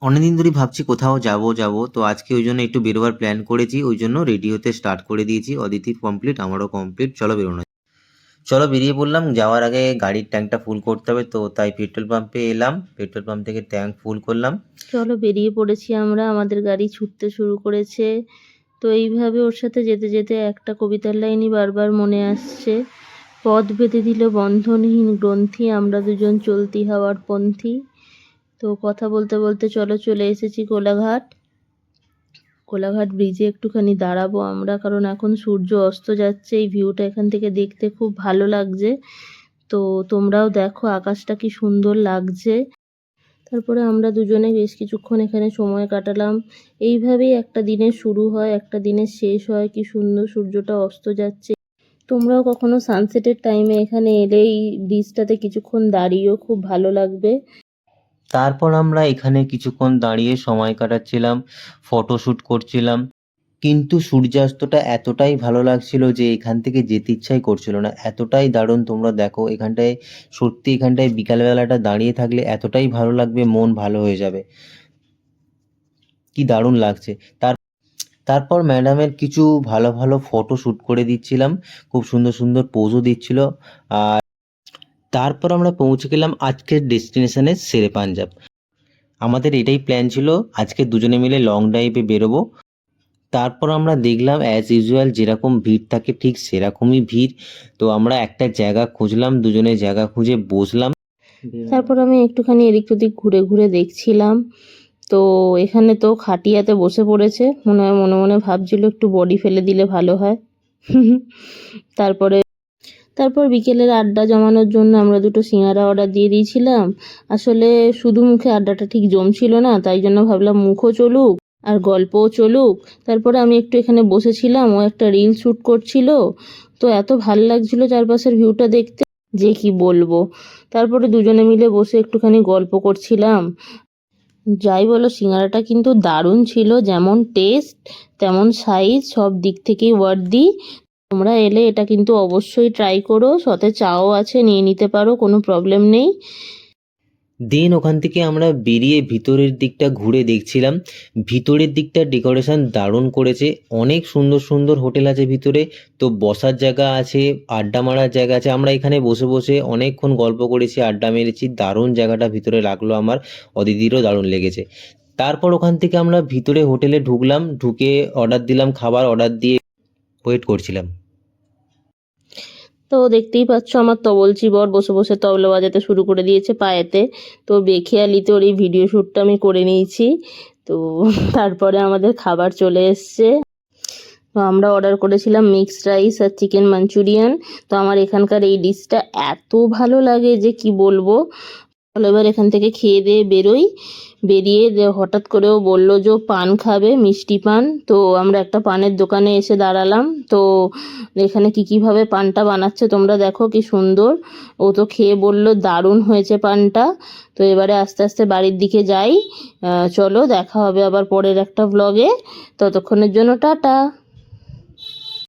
অনেকদিন ধরেই ভাবছি কোথাও যাব। তো আজকে ওই জন্য একটু বেরোবার প্ল্যান করেছি, ওই জন্য রেডি হতে স্টার্ট করে দিয়েছি। অদিতির কমপ্লিট, আমারও কমপ্লিট, চলো বেরোনো যাক। চলো বেরিয়ে পড়লাম। যাওয়ার আগে গাড়ির ট্যাঙ্কটা ফুল করতে হবে, তো তাই পেট্রোল পাম্পে এলাম, পেট্রোল পাম্প থেকে ট্যাঙ্ক ফুল করলাম। চলো বেরিয়ে পড়েছি আমরা, আমাদের গাড়ি ছুটতে শুরু করেছে। তো এইভাবে ওর সাথে যেতে যেতে একটা কবিতার লাইনই বারবার মনে আসছে, পথ বেঁধে দিল বন্ধনহীন গ্রন্থি, আমরা দুজন চলতি হওয়ার পন্থী। তো কথা বলতে বলতে চলো চলে এসেছি কোলাঘাট। কোলাঘাট ব্রিজে একটুখানি দাঁড়াবো আমরা, কারণ এখন সূর্য অস্ত যাচ্ছে, এই ভিউটা এখান থেকে দেখতে খুব ভালো লাগছে। তো তোমরাও দেখো আকাশটা কি সুন্দর লাগছে। তারপরে আমরা দুজনে বেশ কিছুক্ষণ এখানে সময় কাটালাম। এইভাবেই একটা দিনের শুরু হয়, একটা দিনের শেষ হয়। কি সুন্দর সূর্যটা অস্ত যাচ্ছে। তোমরাও কখনো সানসেটের টাইমে এখানে এলে এই ব্রিজটাতে কিছুক্ষণ দাঁড়িয়েও খুব ভালো লাগবে। তারপর আমরা এখানে কিছুক্ষণ দাঁড়িয়ে সময় কাটাচ্ছিলাম, ফটোশ্যুট করছিলাম। কিন্তু সূর্যাস্তটা এতটাই ভালো লাগছিল যে এখান থেকে যেতে ইচ্ছাই করছিল না, এতটাই দারুণ। তোমরা দেখো এখানটায়, সত্যি এখানটায় বিকালবেলাটা দাঁড়িয়ে থাকলে এতটাই ভালো লাগবে, মন ভালো হয়ে যাবে, কি দারুণ লাগছে। তারপর ম্যাডামের কিছু ভালো ভালো ফটো শ্যুট করে দিচ্ছিলাম, খুব সুন্দর সুন্দর পোজও দিচ্ছিল। আর তারপর আমরা পৌঁছে গেলাম আজকের ডেস্টিনেশনে, শেরে পাঞ্জাব। আমাদের এটাই প্ল্যান ছিল, আজকে দুজনে মিলে লং ড্রাইভে বেরোবো। তারপর আমরা দেখলাম অ্যাজ ইউজুয়াল যেরকম ভিড় থাকে ঠিক সেরকমই ভিড়। তো আমরা একটা জায়গা খুঁজলাম, দুজনে জায়গা খুঁজে বসলাম। তারপর আমি একটুখানি এদিক ওদিক ঘুরে ঘুরে দেখছিলাম। তো এখানে তো খাটিয়াতে বসে পড়েছে, মনে হয় মনে মনে ভাবছিল একটু বডি ফেলে দিলে ভালো হয়। তারপর বিকেলের আড্ডা জমানোর জন্য আমরা দুটো সিঙ্গারা অর্ডার দিয়ে দিয়েছিলাম। আসলে শুধু মুখে আড্ডাটা ঠিক জমছিল না, তাই জন্য ভাবলাম মুখও চলুক আর গল্পও চলুক। তারপরে আমি একটু এখানে বসেছিলাম, ও একটা রিল শ্যুট করছিল। তো এত ভাল লাগছিল চারপাশের ভিউটা দেখতে যে কি বলবো। তারপরে দুজনে মিলে বসে একটুখানি গল্প করছিলাম। যাই বলো, সিঙ্গারাটা কিন্তু দারুণ ছিল, যেমন টেস্ট তেমন সাইজ, সব দিক থেকেই ওয়ার্দি। তোমরা এলে এটা কিন্তু অবশ্যই ট্রাই করো, সাথে চাও আছে, নিয়ে নিতে পারো, কোনো প্রবলেম নেই। দেন ওখান থেকে আমরা বেরিয়ে ভিতরের দিকটা ঘুরে দেখছিলাম। ভিতরের দিকটা ডেকোরেশন দারুণ করেছে, অনেক সুন্দর সুন্দর হোটেল আছে ভিতরে। তো বসার জায়গা আছে, আড্ডা মারার জায়গা আছে। আমরা এখানে বসে বসে অনেকক্ষণ গল্প করেছি, আড্ডা মেরেছি, দারুণ জায়গাটা ভিতরে লাগলো আমার, অদিতিরও দারুণ লেগেছে। তারপর ওখান থেকে আমরা ভিতরে হোটেলে ঢুকলাম, ঢুকে অর্ডার দিলাম, খাবার অর্ডার দিয়ে ওয়েট করছিলাম। তো দেখতেই পাচ্ছ আমার তবলচি বর বসে বসে তবলা বাজাতে শুরু করে দিয়েছে পায়েতে। তো বেখেয়ালিতে ওর এই ভিডিও শ্যুটটা আমি করে নিয়েছি। তো তারপরে আমাদের খাবার চলে এসছে। তো আমরা অর্ডার করেছিলাম মিক্সড রাইস আর চিকেন মাঞ্চুরিয়ান। তো আমার এখানকার এই ডিশটা এত ভালো লাগে যে কি বলবো। চলো এবার এখান থেকে খেয়ে দিয়ে বেরোই। বেরিয়ে হঠাৎ করেও বললো যে ও পান খাবে, মিষ্টি পান। তো আমরা একটা পানের দোকানে এসে দাঁড়ালাম। তো এখানে কীভাবে পানটা বানাচ্ছে তোমরা দেখো, কি সুন্দর। ও তো খেয়ে বললো দারুণ হয়েছে পানটা। তো এবারে আস্তে আস্তে বাড়ির দিকে যাই। চলো দেখা হবে আবার পরের একটা ব্লগে। ততক্ষণের জন্য টাটা।